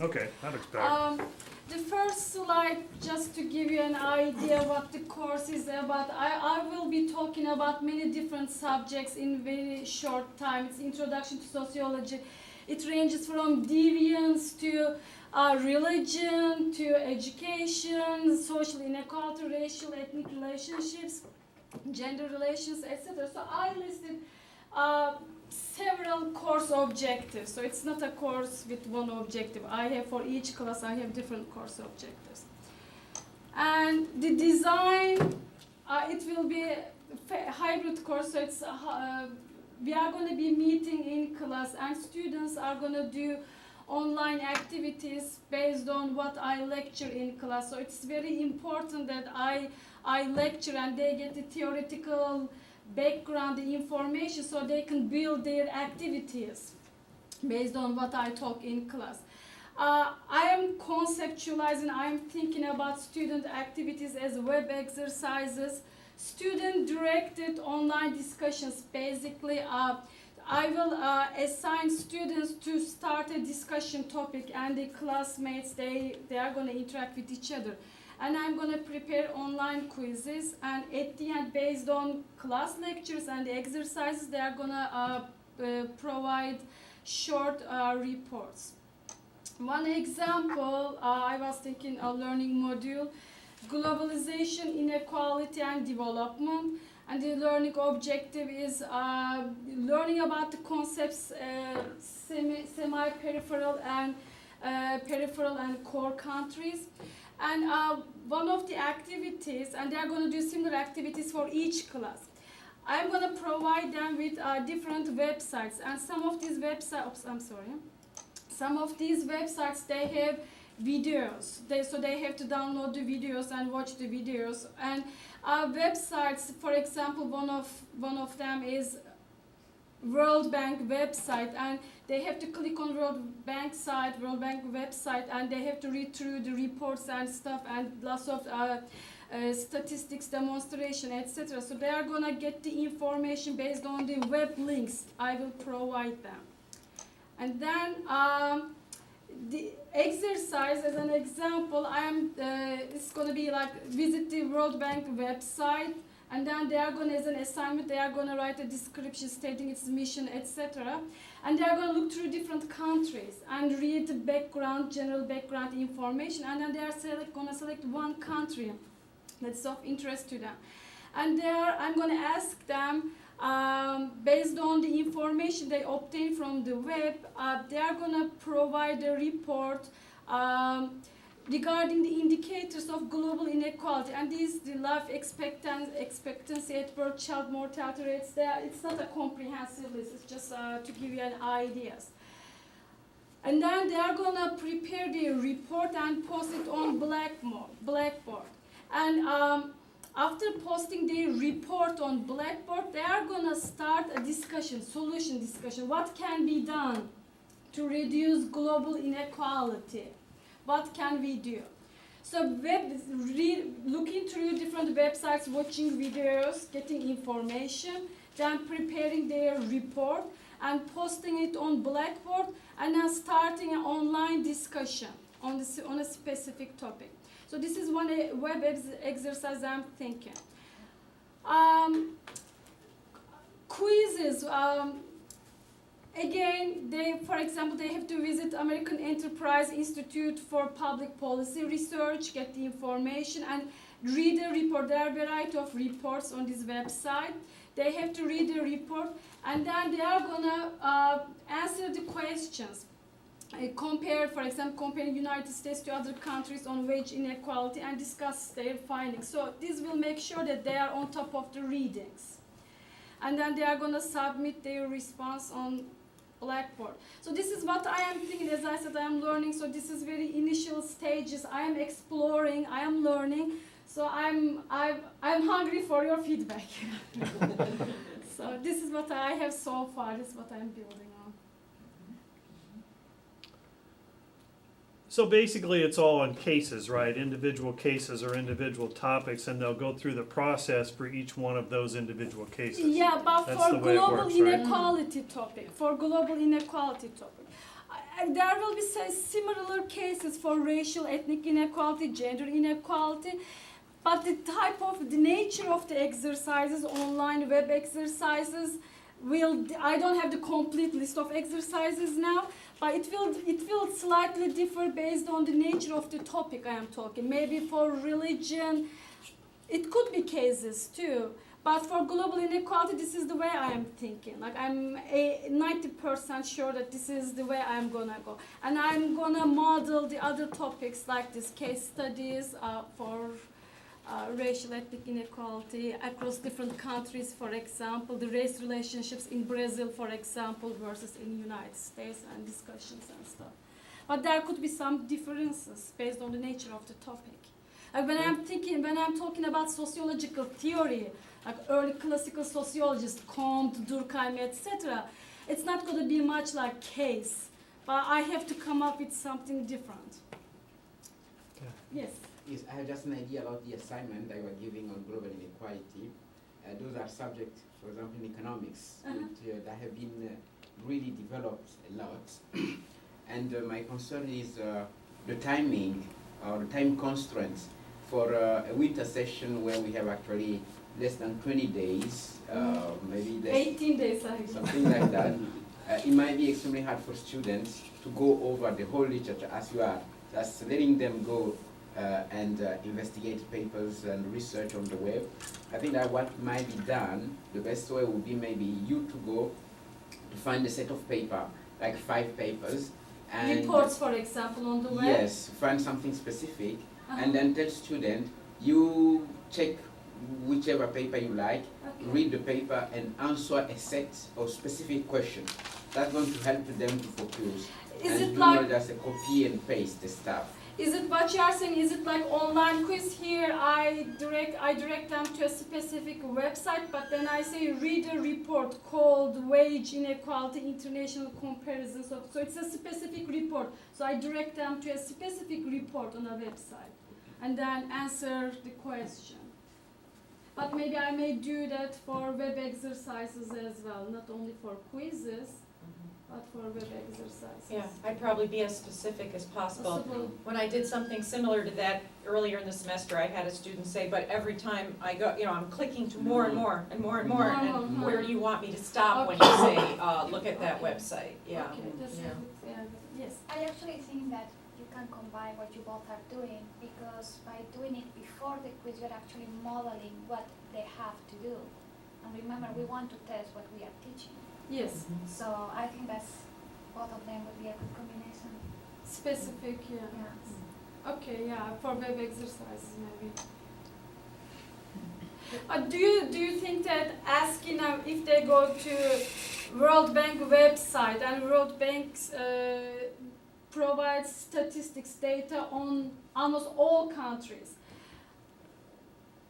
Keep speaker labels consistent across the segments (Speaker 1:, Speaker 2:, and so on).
Speaker 1: Okay, that looks better.
Speaker 2: The first slide, just to give you an idea what the course is about, I will be talking about many different subjects in very short time. It's introduction to sociology. It ranges from deviance to religion, to education, social inequality, racial, ethnic relationships, gender relations, etc. So I listed several course objectives. So it's not a course with one objective. I have, for each class, I have different course objectives. And the design, it will be a hybrid course. So it's we are going to be meeting in class, and students are going to do online activities based on what I lecture in class. So it's very important that I lecture and they get the theoretical background, the information, so they can build their activities based on what I talk in class. I am conceptualizing, I am thinking about student activities as web exercises, student-directed online discussions. Basically, I will assign students to start a discussion topic, and the classmates, they are going to interact with each other. And I'm going to prepare online quizzes, and at the end, based on class lectures and the exercises, they are going to provide short reports. One example, I was thinking a learning module, globalization, inequality and development. And the learning objective is learning about the concepts semi-peripheral and peripheral and core countries. And one of the activities, and they are going to do similar activities for each class. I'm going to provide them with different websites, and some of these websites, some of these websites, they have videos. So they have to download the videos and watch the videos. And websites, for example, one of them is World Bank website, and they have to click on World Bank website, and they have to read through the reports and stuff, and lots of statistics, demonstration, etc. So they are gonna get the information based on the web links I will provide them. And then the exercise, as an example, it's gonna be like visit the World Bank website. And then they are going to, as an assignment, they are going to write a description stating its mission, etc. And they are going to look through different countries and read the background, general background information. And then they are going to select one country that's of interest to them. And there, I'm going to ask them, based on the information they obtain from the web, they are going to provide a report regarding the indicators of global inequality, and these the life expectancy at birth, child mortality rates. It's not a comprehensive list, it's just to give you an ideas. And then they are gonna prepare the report and post it on Blackboard. And after posting the report on Blackboard, they are gonna start a discussion, solution discussion. What can be done to reduce global inequality? What can we do? So looking through different websites, watching videos, getting information, then preparing their report and posting it on Blackboard, and then starting an online discussion on a specific topic. So this is one web exercise I'm thinking. Quizzes. Again, for example, they have to visit American Enterprise Institute for Public Policy Research, get the information, and read a report. There are a variety of reports on this website. They have to read the report, and then they are going to answer the questions. For example, comparing United States to other countries on wage inequality, and discuss their findings. So this will make sure that they are on top of the readings. And then they are going to submit their response on Blackboard. So this is what I am thinking. As I said, I am learning. So this is very initial stages. I am exploring. I am learning. So I'm hungry for your feedback. So this is what I have so far. This is what I'm building on.
Speaker 1: So basically it's all on cases, right? Individual cases or individual topics, and they'll go through the process for each one of those individual cases.
Speaker 2: Yeah, but
Speaker 1: That's
Speaker 2: for
Speaker 1: the way it
Speaker 2: global
Speaker 1: works, right?
Speaker 2: inequality topic, And there will be similar cases for racial, ethnic inequality, gender inequality, but the nature of the exercises, online web exercises, I don't have the complete list of exercises now, but it will slightly differ based on the nature of the topic I am talking. Maybe for religion, it could be cases too. But for global inequality, this is the way I am thinking. Like I'm 90% sure that this is the way I'm gonna go. And I'm gonna model the other topics like this case studies for racial ethnic inequality across different countries, for example, the race relationships in Brazil, for example, versus in the United States, and discussions and stuff. But there could be some differences based on the nature of the topic. When I'm talking about sociological theory, like early classical sociologists, Comte, Durkheim, etc., it's not going to be much like case, but I have to come up with something different.
Speaker 1: Okay.
Speaker 2: Yes.
Speaker 3: Yes, I have just an idea about the assignment that you were giving on global inequality. Those are subjects, for example, in economics, that have been really developed a lot. And my concern is the timing or the time constraints for a winter session where we have actually less than 20 days, maybe
Speaker 2: 18 days,
Speaker 3: something like that. It might be extremely hard for students to go over the whole literature as you are, just letting them go and investigate papers and research on the web. I think that what might be done, the best way would be maybe you to go to find a set of paper, like 5 papers. And
Speaker 2: reports, for example, on the web?
Speaker 3: Yes, find something specific, and then tell student, you check whichever paper you like, read the paper and answer a set of specific questions. That's going to help them to focus.
Speaker 2: Is
Speaker 3: and
Speaker 2: it
Speaker 3: do
Speaker 2: like
Speaker 3: not just copy and paste the stuff.
Speaker 2: Is it what you are saying? Is it like online quiz here? I direct them to a specific website, but then I say read a report called Wage Inequality International Comparisons. So it's a specific report. So I direct them to a specific report on a website, and then answer the question. But maybe I may do that for web exercises as well, not only for quizzes, but for web exercises.
Speaker 4: Yeah, I'd probably be as specific as possible. When I did something similar to that earlier in the semester, I had a student say, but every time I go, I'm clicking to more and more and more and more, and where do you want me to stop when you say, look at that website? Yeah.
Speaker 2: Okay, that's yes.
Speaker 5: I actually think that you can combine what you both are doing, because by doing it before the quiz, you're actually modeling what they have to do. And remember, we want to test what we are teaching.
Speaker 2: Yes.
Speaker 5: So I think that's, both of them would be a good combination.
Speaker 2: Specific, yeah.
Speaker 5: Yeah.
Speaker 2: Okay, yeah, for web exercises maybe. Do you think that asking them if they go to World Bank website, and World Bank provides statistics data on almost all countries,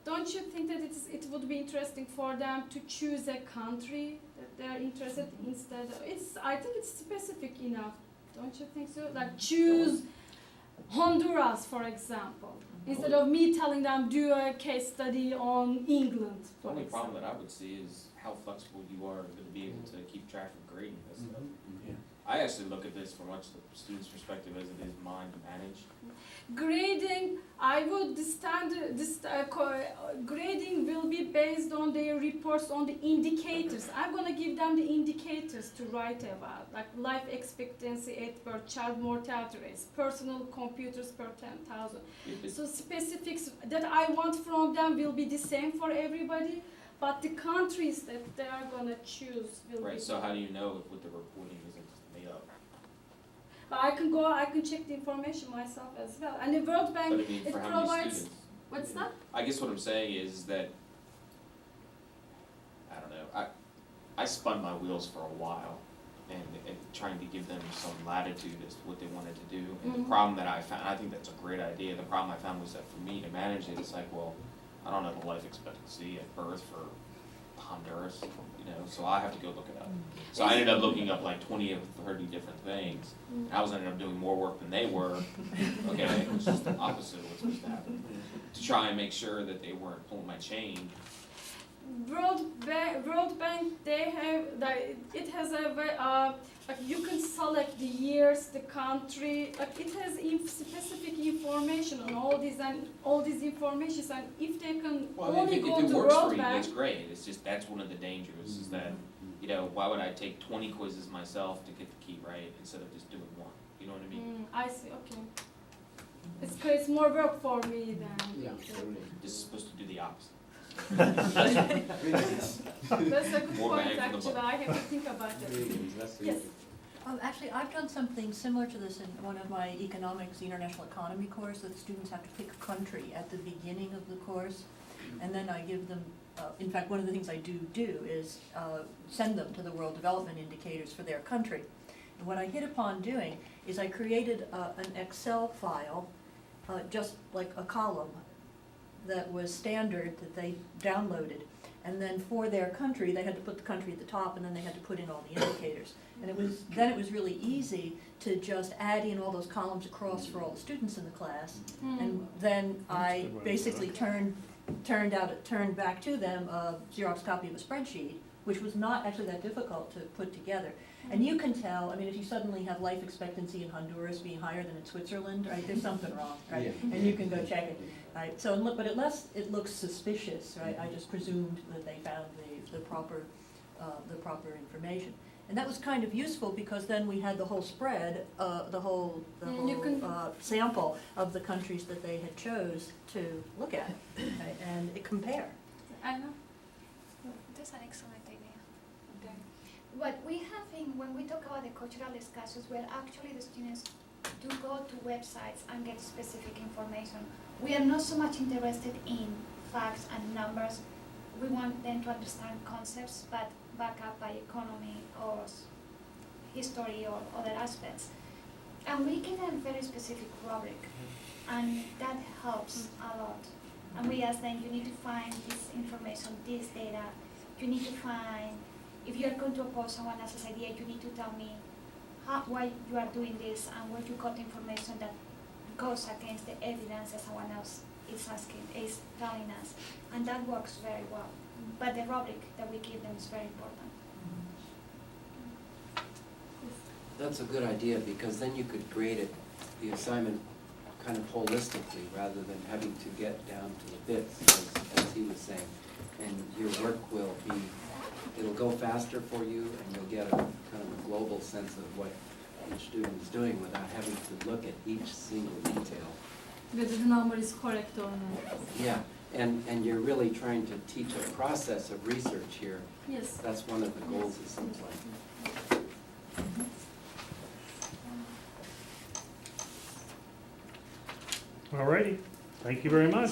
Speaker 2: don't you think that it would be interesting for them to choose a country that they're interested in instead of, I think it's specific enough, don't you think so? Like choose Honduras, for example, instead of me telling them do a case study on England,
Speaker 6: The
Speaker 2: for
Speaker 6: only
Speaker 2: example.
Speaker 6: problem that I would see is how flexible you are to be able to keep track of grading this stuff.
Speaker 3: Yeah.
Speaker 6: I actually look at this from much the student's perspective as it is mine to manage.
Speaker 2: Grading, I would grading will be based on their reports on the indicators. I'm going to give them the indicators to write about, like life expectancy at birth, child mortality rates, personal computers per 10,000. So specifics that I want from them will be the same for everybody, but the countries that they are going to choose will be
Speaker 6: Right, so how do you know if what the reporting isn't made up?
Speaker 2: But I can check the information myself as well. And the World Bank,
Speaker 6: But I mean,
Speaker 2: it
Speaker 6: for how many
Speaker 2: provides,
Speaker 6: students?
Speaker 2: what's that?
Speaker 6: I guess what I'm saying is that, I don't know, I spun my wheels for a while and trying to give them some latitude as to what they wanted to do. And the problem that I found, I think that's a great idea, the problem I found was that for me to manage it, it's like, well, I don't know the life expectancy at birth for Honduras, so I have to go look it up. So I ended up looking up like 20 or 30 different things. I was ended up doing more work than they were, okay, which is the opposite of what's supposed to happen, to try and make sure that they weren't pulling my chain.
Speaker 2: World Bank, they have it has a way, like you can select the years, the country, like it has specific information on all these informations, and if they can
Speaker 6: Well,
Speaker 2: only
Speaker 6: if
Speaker 2: go
Speaker 6: it
Speaker 2: to
Speaker 6: works for
Speaker 2: World
Speaker 6: you,
Speaker 2: Bank.
Speaker 6: it's great, it's just, that's one of the dangers, is that, you know, why would I take 20 quizzes myself to get the key right, instead of just doing one, you know what I mean?
Speaker 2: I see. Okay. It's more work for me then.
Speaker 3: Yeah, absolutely.
Speaker 6: This is supposed to do the opposite.
Speaker 2: That's a good
Speaker 6: More
Speaker 2: point.
Speaker 6: bang for the
Speaker 2: Actually,
Speaker 6: buck.
Speaker 2: I have to think about it. Yes.
Speaker 7: Actually, I've done something similar to this in one of my economics, the international economy course, that students have to pick a country at the beginning of the course. And then I give them, in fact, one of the things I do is send them to the World Development Indicators for their country. And what I hit upon doing is I created an Excel file, just like a column, that was standard that they downloaded. And then for their country, they had to put the country at the top, and then they had to put in all the indicators. And it was really easy to just add in all those columns across for all the students in the class. And then I basically turned back to them a Xerox copy of a spreadsheet, which was not actually that difficult to put together. And you can tell, I mean, if you suddenly have life expectancy in Honduras being higher than in Switzerland, right, there's something wrong, right?
Speaker 3: Yeah.
Speaker 7: And you can go check it, right? So, but unless it looks suspicious, right, I just presumed that they found the proper information. And that was kind of useful because then we had the whole spread, the whole sample of the countries that they had chose to look at, right, and compare.
Speaker 2: I know.
Speaker 5: That's an excellent idea. What we have when we talk about the cultural discussions, where actually the students do go to websites and get specific information. We are not so much interested in facts and numbers. We want them to understand concepts, but back up by economy or history or other aspects. And we give them very specific rubric, and that helps a lot. And we ask them, you need to find this information, this data. You need to find, if you are going to oppose someone else's idea, you need to tell me why you are doing this and where you got information that goes against the evidence that someone else is telling us. And that works very well. But the rubric that we give them is very important.
Speaker 8: That's a good idea, because then you could grade it, the assignment kind of holistically, rather than having to get down to the bits, as he was saying. And your work will be, it'll go faster for you, and you'll get a kind of a global sense of what each student is doing without having to look at each single detail.
Speaker 2: Whether the number is correct or not.
Speaker 8: Yeah, and you're really trying to teach a process of research here.
Speaker 2: Yes.
Speaker 8: That's one of the goals, it seems like.
Speaker 1: Alrighty, thank you very much.